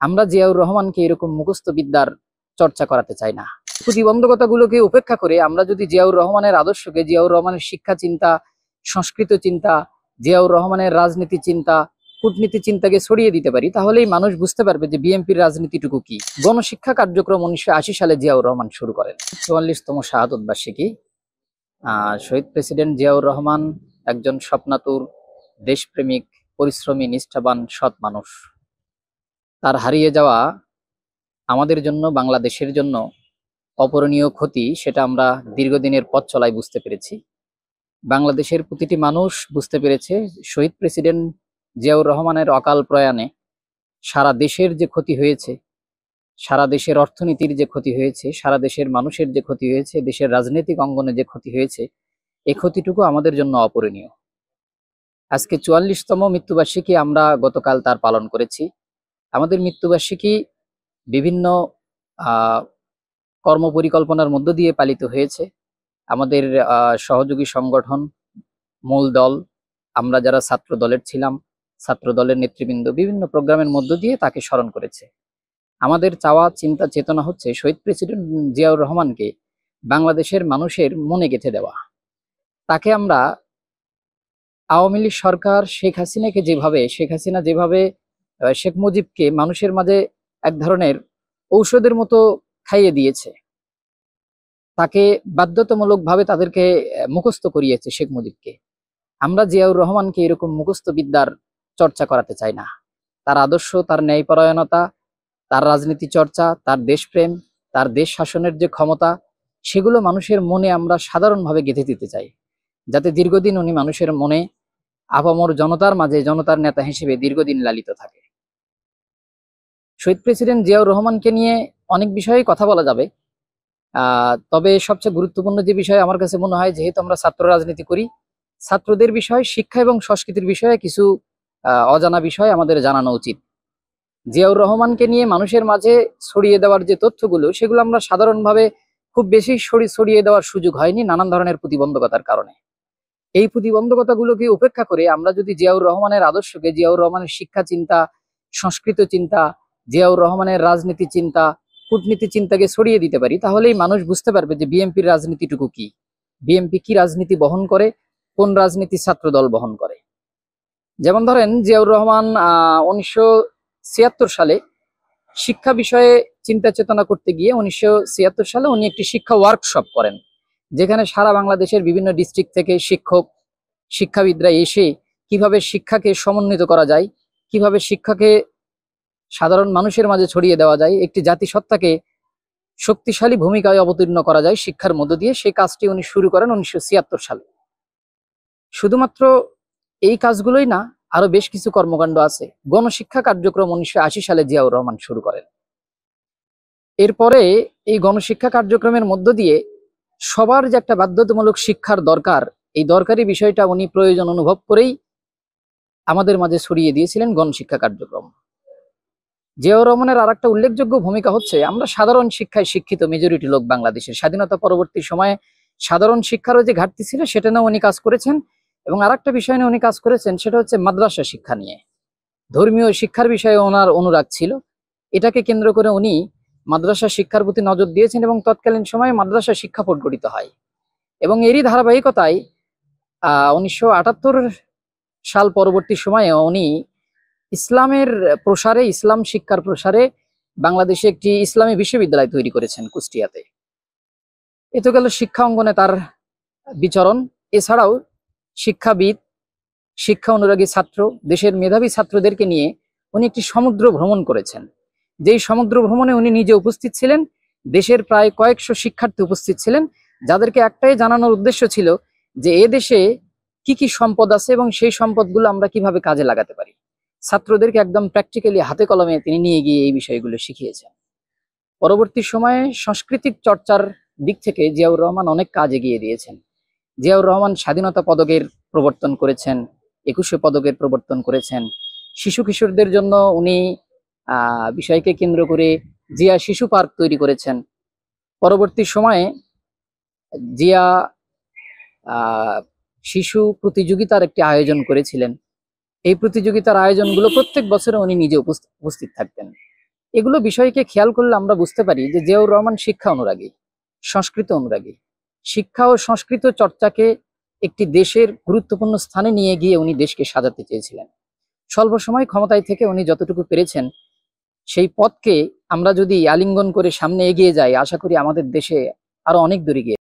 আমরা জিয়াউর রহমানকে এরকম মুখস্থ বিদ্যার চর্চা করাতে চাই না। প্রতিবন্ধকতাগুলোকে উপেক্ষা করে আমরা যদি জিয়াউর রহমানের আদর্শকে, জিয়াউর রহমানের শিক্ষা চিন্তা, সংস্কৃত চিন্তা, জিয়াউর রহমানের রাজনীতি চিন্তা, কূটনীতি চিন্তাকে ছড়িয়ে দিতে পারি, তাহলেই মানুষ বুঝতে পারবে যে বিএনপির রাজনীতিটুকু কি। গণশিক্ষা কার্যক্রম 1980 সালে জিয়াউর রহমান শুরু করেন। 44তম শাহাদত বার্ষিকী। শহীদ প্রেসিডেন্ট জিয়াউর রহমান একজন স্বপ্নাতুর, দেশপ্রেমিক, পরিশ্রমী, নিষ্ঠাবান, সৎ মানুষ। তার হারিয়ে যাওয়া আমাদের জন্য, বাংলাদেশের জন্য অপূরণীয় ক্ষতি, সেটা আমরা দীর্ঘদিনের পথ চলায় বুঝতে পেরেছি। বাংলাদেশের প্রতিটি মানুষ বুঝতে পেরেছে শহীদ প্রেসিডেন্ট জিয়াউর রহমানের অকাল প্রয়াণে সারা দেশের যে ক্ষতি হয়েছে, সারা দেশের অর্থনীতির যে ক্ষতি হয়েছে, সারা দেশের মানুষের যে ক্ষতি হয়েছে, দেশের রাজনৈতিক অঙ্গনে যে ক্ষতি হয়েছে, এই ক্ষতিটুকু আমাদের জন্য অপূরণীয়। আজকে 44তম মৃত্যুবার্ষিকী আমরা গতকাল তার পালন করেছি। আমাদের মৃত্যুবার্ষিকী বিভিন্ন কর্ম পরিকল্পনার মধ্য দিয়ে পালিত হয়েছে। আমাদের সহযোগী সংগঠন, মূল দল, আমরা যারা ছাত্র দলের ছিলাম, ছাত্র দলের নেতৃবৃন্দ বিভিন্ন প্রোগ্রামের মধ্য দিয়ে তাকে স্মরণ করেছে। আমাদের চাওয়া, চিন্তা, চেতনা হচ্ছে শহীদ প্রেসিডেন্ট জিয়াউর রহমানকে বাংলাদেশের মানুষের মনে গেঁথে দেওয়া। তাকে আমরা আওয়ামী লীগ সরকার শেখ হাসিনা যেভাবে শেখ মুজিবকে মানুষের মাঝে এক ধরনের ঔষধের মতো খাইয়ে দিয়েছে, তাকে বাধ্যতামূলকভাবে তাদেরকে মুখস্থ করিয়েছে শেখ মুজিবকে, আমরা জিয়াউর রহমানকে এরকম মুখস্থ বিদ্যার চর্চা করাতে চাই না। তার আদর্শ, তার ন্যায়পরায়ণতা, তার রাজনীতি চর্চা, তার দেশপ্রেম, তার দেশ শাসনের যে ক্ষমতা, সেগুলো মানুষের মনে আমরা সাধারণভাবে গেঁথে দিতে চাই, যাতে দীর্ঘদিন উনি মানুষের মনে, আপামর জনতার মাঝে জনতার নেতা হিসেবে দীর্ঘদিন লালিত থাকে। শহীদ প্রেসিডেন্ট জিয়াউর রহমানকে নিয়ে অনেক বিষয়ে কথা বলা যাবে, তবে সবচেয়ে গুরুত্বপূর্ণ যে বিষয় আমার কাছে মনে হয়, যেহেতু আমরা ছাত্র রাজনীতি করি, ছাত্রদের বিষয়, শিক্ষা এবং সংস্কৃতির বিষয়ে কিছু অজানা বিষয় আমাদের জানানো উচিত। জিয়াউর রহমানকে নিয়ে মানুষের মাঝে ছড়িয়ে দেওয়ার যে তথ্যগুলো, সেগুলো আমরা সাধারণভাবে খুব বেশি ছড়িয়ে দেওয়ার সুযোগ হয়নি নানান ধরনের প্রতিবন্ধকতার কারণে। এই প্রতিবন্ধকতাগুলোকে উপেক্ষা করে আমরা যদি জিয়াউর রহমানের আদর্শকে, জিয়াউর রহমানের শিক্ষা চিন্তা, সংস্কৃত চিন্তা, জিয়াউর রহমানের রাজনীতি চিন্তা, কূটনীতি চিন্তাকে ছড়িয়ে দিতে পারি, তাহলেই মানুষ বুঝতে পারবে যে বিএনপির রাজনীতিটুকু কি, বিএনপি কি রাজনীতি বহন করে, কোন রাজনীতি ছাত্র দল বহন করে। যেমন ধরেন, জিয়াউর রহমান 1976 সালে শিক্ষা বিষয়ে চিন্তা চেতনা করতে গিয়ে 1976 সালে উনি একটি শিক্ষা ওয়ার্কশপ করেন, যেখানে সারা বাংলাদেশের বিভিন্ন ডিস্ট্রিক্ট থেকে শিক্ষক, শিক্ষাবিদরা এসে কিভাবে শিক্ষাকে সমন্বিত করা যায়, কিভাবে শিক্ষাকে সাধারণ মানুষের মাঝে ছড়িয়ে দেওয়া যায়, একটি জাতিসত্তাকে শক্তিশালী ভূমিকায় অবতীর্ণ করা যায় শিক্ষার মধ্য দিয়ে, সেই কাজটি উনি শুরু করেন 1976 সালে। শুধুমাত্র এই কাজগুলোই না, আরো বেশ কিছু কর্মকাণ্ড আছে। গণশিক্ষা কার্যক্রম 1980 সালে জিয়াউর রহমান শুরু করেন। এরপরে এই গণশিক্ষা কার্যক্রমের মধ্য দিয়ে সবার যে একটা বাধ্যতামূলক শিক্ষার দরকার, এই দরকারি বিষয়টা উনি প্রয়োজন অনুভব করেই আমাদের মাঝে ছড়িয়ে দিয়েছিলেন গণশিক্ষা কার্যক্রম। জিয়াউর রহমানের আর একটা উল্লেখযোগ্য ভূমিকা হচ্ছে, আমরা সাধারণ শিক্ষায় শিক্ষিত মেজরিটি লোক বাংলাদেশের, স্বাধীনতা পরবর্তী সময়ে সাধারণ শিক্ষারও যে ঘাটতি ছিল সেটা নিয়ে উনি কাজ করেছেন। এবং আর একটা বিষয় নিয়ে উনি কাজ করেছেন, সেটা হচ্ছে মাদ্রাসা শিক্ষা নিয়ে। ধর্মীয় শিক্ষার বিষয়ে ওনার অনুরাগ ছিল, এটাকে কেন্দ্র করে উনি মাদ্রাসা শিক্ষার প্রতি নজর দিয়েছেন এবং তৎকালীন সময়ে মাদ্রাসা শিক্ষা বোর্ড গঠিত হয়। এবং এরই ধারাবাহিকতায় 1978 সাল পরবর্তী সময়ে উনি ইসলামের প্রসারে, ইসলাম শিক্ষার প্রসারে বাংলাদেশে একটি ইসলামী বিশ্ববিদ্যালয় তৈরি করেছেন কুষ্টিয়াতে। এ তো গেল শিক্ষা অঙ্গনে তার বিচরণ। এছাড়াও শিক্ষাবিদ, শিক্ষা অনুরাগী ছাত্র, দেশের মেধাবী ছাত্রদেরকে নিয়ে উনি একটি সমুদ্র ভ্রমণ করেছেন। যেই সমুদ্র ভ্রমণে উনি নিজে উপস্থিত ছিলেন, দেশের প্রায় কয়েকশো শিক্ষার্থী উপস্থিত ছিলেন, যাদেরকে একটাই জানানোর উদ্দেশ্য ছিল যে এ দেশে কি কি সম্পদ আছে এবং সেই সম্পদগুলো আমরা কিভাবে কাজে লাগাতে পারি। ছাত্রদেরকে একদম প্র্যাকটিক্যালি হাতে কলমে তিনি নিয়ে গিয়ে এই বিষয়গুলো শিখিয়েছেন। পরবর্তী সময়ে সাংস্কৃতিক চর্চার দিক থেকে জিয়াউর রহমান অনেক কাজ এগিয়ে দিয়েছেন। জিয়াউর রহমান স্বাধীনতা পদকের প্রবর্তন করেছেন, 21শে পদকের প্রবর্তন করেছেন। শিশু কিশোরদের জন্য উনি বিষয়কে কেন্দ্র করে জিয়া শিশু পার্ক তৈরি করেছেন। পরবর্তী সময়ে জিয়া শিশু প্রতিযোগিতার একটি আয়োজন করেছিলেন। এই প্রতিযোগিতার আয়োজনগুলো প্রত্যেক বছরে উনি নিজে উপস্থিত থাকতেন। এগুলো বিষয়কে খেয়াল করলে আমরা বুঝতে পারি যে জিয়াউর রহমান শিক্ষা অনুরাগী, সংস্কৃত অনুরাগী। শিক্ষা ও সংস্কৃত চর্চাকে একটি দেশের গুরুত্বপূর্ণ স্থানে নিয়ে গিয়ে উনি দেশকে সাজাতে চেয়েছিলেন। স্বল্প সময় ক্ষমতায় থেকে উনি যতটুকু পেরেছেন সেই পথকে আমরা যদি আলিঙ্গন করে সামনে এগিয়ে যাই, আশা করি আমাদের দেশে আরো অনেক দূর এগিয়ে